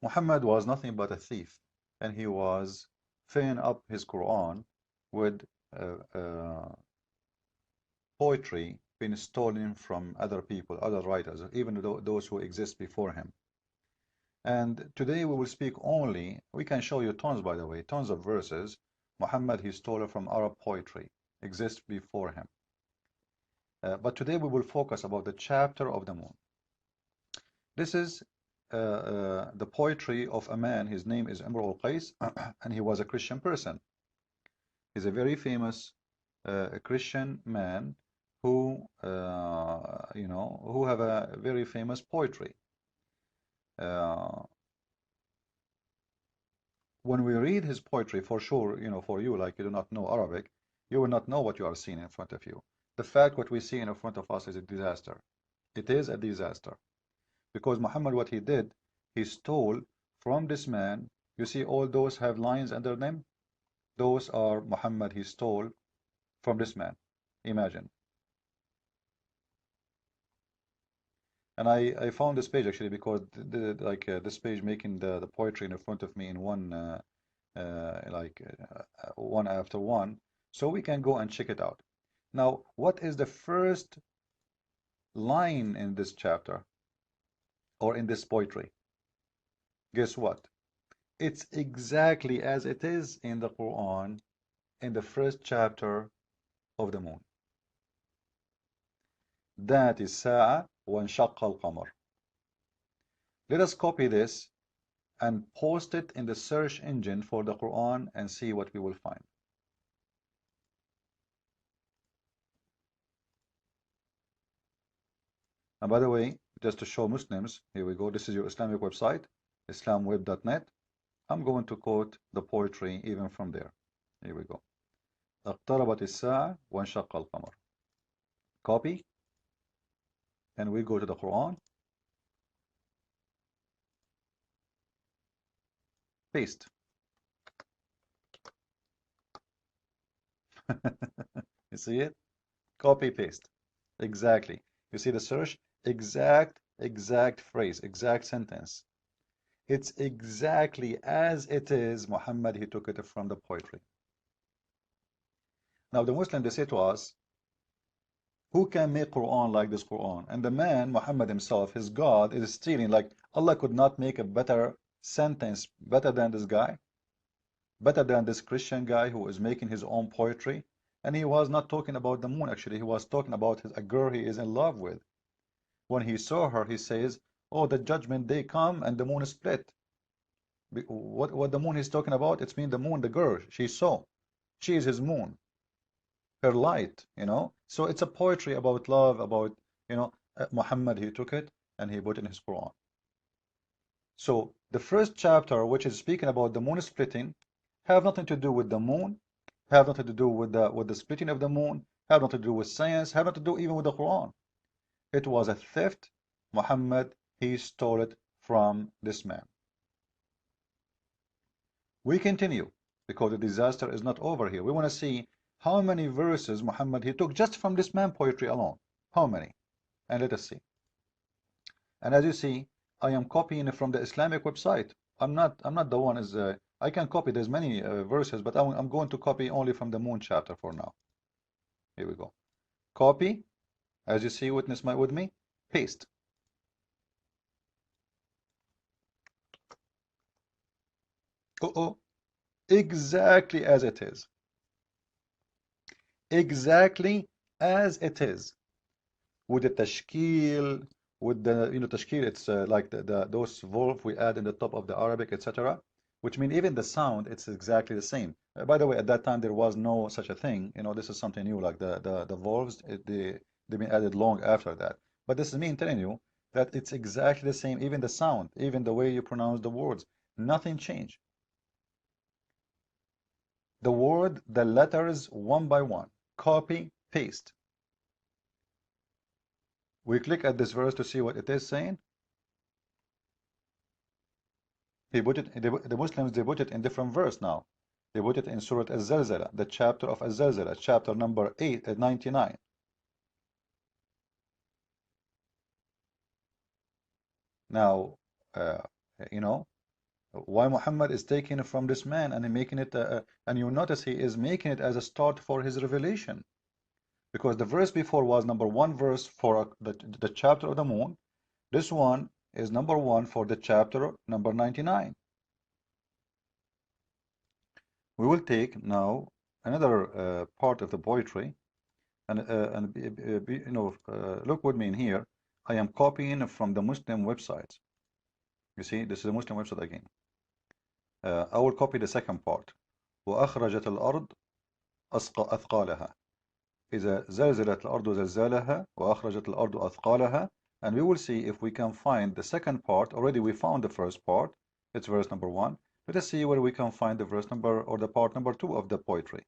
Muhammad was nothing but a thief, and he was filling up his Quran with uh, uh, poetry being stolen from other people, other writers, even those who exist before him. And today we will speak only, we can show you tons, by the way, tons of verses Muhammad he stole from Arab poetry, exist before him. But today we will focus about the chapter of the moon. This is the poetry of a man, his name is Imru al-Qais, and he was a Christian person. He's a very famous Christian man who, who have a very famous poetry. When we read his poetry, for sure, for you, like you do not know Arabic, you will not know what you are seeing in front of you. The fact what we see in front of us is a disaster. It is a disaster. Because Muhammad, what he did, he stole from this man. You see all those have lines under them? Those are Muhammad he stole from this man. Imagine. And I found this page actually because this page making the poetry in front of me in one one after one, so we can go and check it out. Now, what is the first line in this chapter or in this poetry? Guess what? It's exactly as it is in the Quran in the first chapter of the moon. That is Sa'a وانشق القمر. Let us copy this and post it in the search engine for the Quran and see what we will find. And by the way, just to show Muslims, here we go, this is your Islamic website, islamweb.net. I'm going to quote the poetry even from there. Here we go. اقتربت الساعة وانشق القمر. Copy, and we go to the Quran. Paste. You see it? Copy, paste. Exactly. You see the search? Exact phrase, exact sentence. It's exactly as it is. Muhammad, he took it from the poetry. Now the Muslim, they say to us, who can make Quran like this Quran? And the man, Muhammad himself, his God, is stealing. Like Allah could not make a better sentence, better than this guy, better than this Christian guy who is making his own poetry. And he was not talking about the moon, actually. He was talking about a girl he is in love with. When he saw her, he says, oh, the judgment day come and the moon is split. What the moon is talking about? It's mean the moon, the girl she saw. She is his moon, her light, So it's a poetry about love, about, Muhammad, he took it and he put it in his Quran. So the first chapter, which is speaking about the moon splitting, have nothing to do with the moon, have nothing to do with the splitting of the moon, have nothing to do with science, have nothing to do even with the Quran. It was a theft. Muhammad, he stole it from this man. We continue because the disaster is not over here. We want to see how many verses Muhammad he took just from this man poetry alone. How many? And let us see. And as you see, I am copying from the Islamic website. I'm not the one is I can copy. There's many verses, but I'm going to copy only from the moon chapter for now. Here we go. Copy. As you see, witness with me. Paste. Exactly as it is. Exactly as it is. With the tashkil, with the, tashkil, it's like those volf we add in the top of the Arabic, etc. Which mean even the sound, it's exactly the same. By the way, at that time there was no such a thing. This is something new, like the volves, they've been added long after that. But this is me telling you that it's exactly the same, even the sound, even the way you pronounce the words, nothing changed. The word, the letters, one by one, copy, paste. We click at this verse to see what it is saying. He put it, the Muslims, they put it in different verse now. They put it in Surah Az-Zalzala, the chapter of Az-Zalzala, chapter number 99. Now, Why Muhammad is taking it from this man and making it, and you notice he is making it as a start for his revelation. Because the verse before was number 1 verse for the chapter of the moon. This one is number 1 for the chapter number 99. We will take now another part of the poetry, and look with me in here. I am copying from the Muslim websites. You see, this is a Muslim website again. I will copy the second part. وأخرجت الأرض أثقالها إذا زلزلت الأرض زلزالها وأخرجت الأرض أثقالها. And we will see if we can find the second part. Already we found the first part. It's verse number 1. Let us see where we can find the verse number or the part number 2 of the poetry.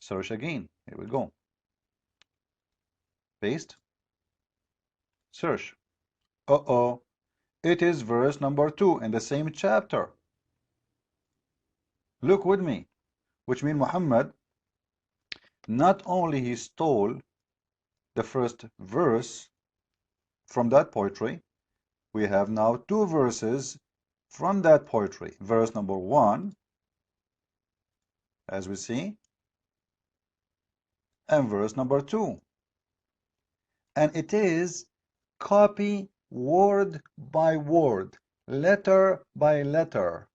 Search again. Here we go. Paste. Search. Uh-oh. It is verse number 2 in the same chapter. Look with me. Which means Muhammad, not only he stole the first verse from that poetry, we have now 2 verses from that poetry. Verse number 1, as we see, and verse number 2. And it is copy word by word, letter by letter.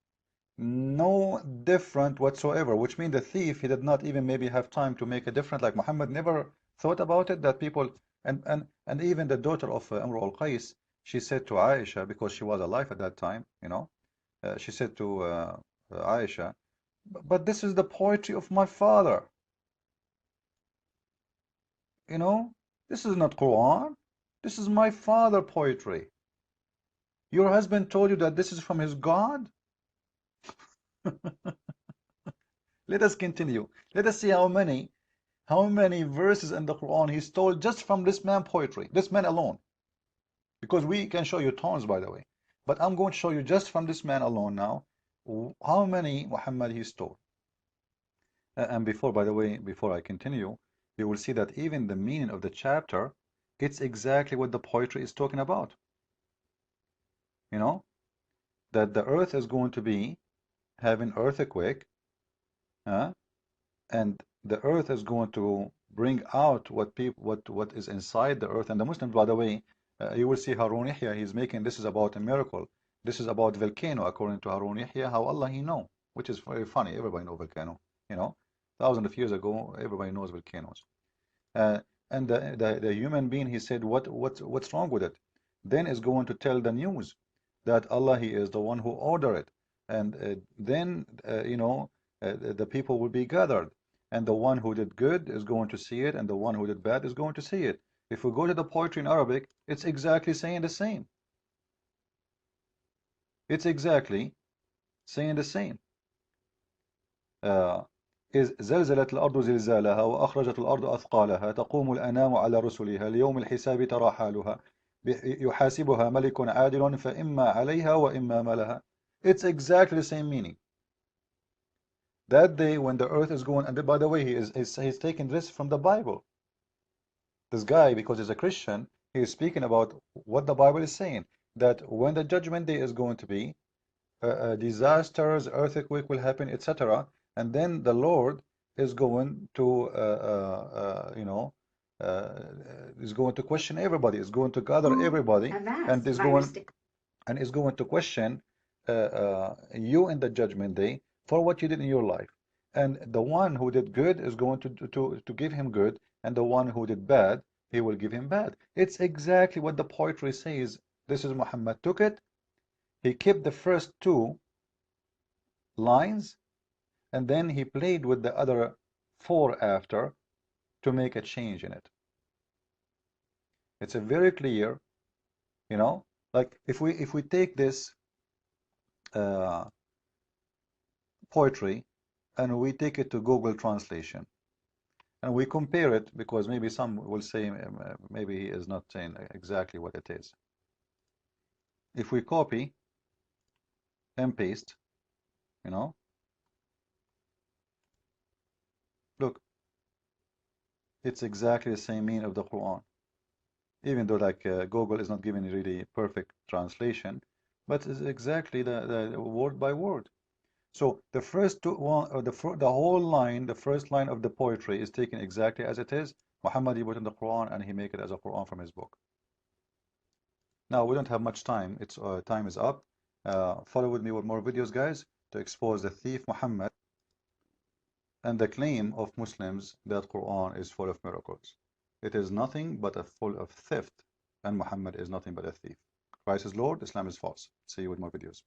No different whatsoever, which means the thief, he did not even maybe have time to make a difference. Like Muhammad never thought about it, that people, and even the daughter of Amr al-Qais, she said to Aisha, because she was alive at that time, she said to Aisha, but this is the poetry of my father. This is not Quran. This is my father poetry. Your husband told you that this is from his God? Let us continue. Let us see how many verses in the Quran he stole just from this man poetry, this man alone. Because we can show you tons, by the way. But I'm going to show you just from this man alone now, how many Muhammad he stole. And before, by the way, before I continue, you will see that even the meaning of the chapter, it's exactly what the poetry is talking about. That the earth is going to be having earthquake, and the earth is going to bring out what is inside the earth. And the Muslims, by the way, you will see Harun Yahya, he's making this is about a miracle. This is about volcano, according to Harun Yahya, how Allah he know, which is very funny. Everybody know volcano, thousands of years ago, everybody knows volcanoes. And the human being, he said, what's wrong with it? Then is going to tell the news that Allah, he is the one who ordered it. And then, the people will be gathered. And the one who did good is going to see it, and the one who did bad is going to see it. If we go to the poetry in Arabic, it's exactly saying the same. It's exactly saying the same. إذ زلزلت الأرض زلزالها وأخرجت الأرض أثقالها تقوم الأنام على رسلها ليوم الحساب ترى حالها يحاسبها ملك عادل فإما عليها وإما ما لها. It's exactly the same meaning. That day when the earth is going, and by the way, he's taking this from the Bible. This guy, because he's a Christian, he is speaking about what the Bible is saying, that when the judgment day is going to be, disasters, earthquake will happen, etc. And then the Lord is going to, is going to question everybody, is going to gather everybody, and is going to question you in the judgment day for what you did in your life. And the one who did good is going to give him good, and the one who did bad, he will give him bad. It's exactly what the poetry says. This is Muhammad took it. He kept the first 2 lines, and then he played with the other 4 after to make a change in it. It's a very clear, like if we take this poetry and we take it to Google Translation and we compare it, because maybe some will say maybe he is not saying exactly what it is. If we copy and paste, look, it's exactly the same meaning of the Quran, even though like Google is not giving really perfect translation, But it's exactly the word by word. So the first one, or the whole line, the first line of the poetry is taken exactly as it is. Muhammad, he put in the Quran and he make it as a Quran from his book. Now we don't have much time. It's time is up. Follow with me with more videos, guys, to expose the thief Muhammad and the claim of Muslims that Quran is full of miracles. It is nothing but a full of theft, and Muhammad is nothing but a thief. Christ is Lord, Islam is false. See you with more videos.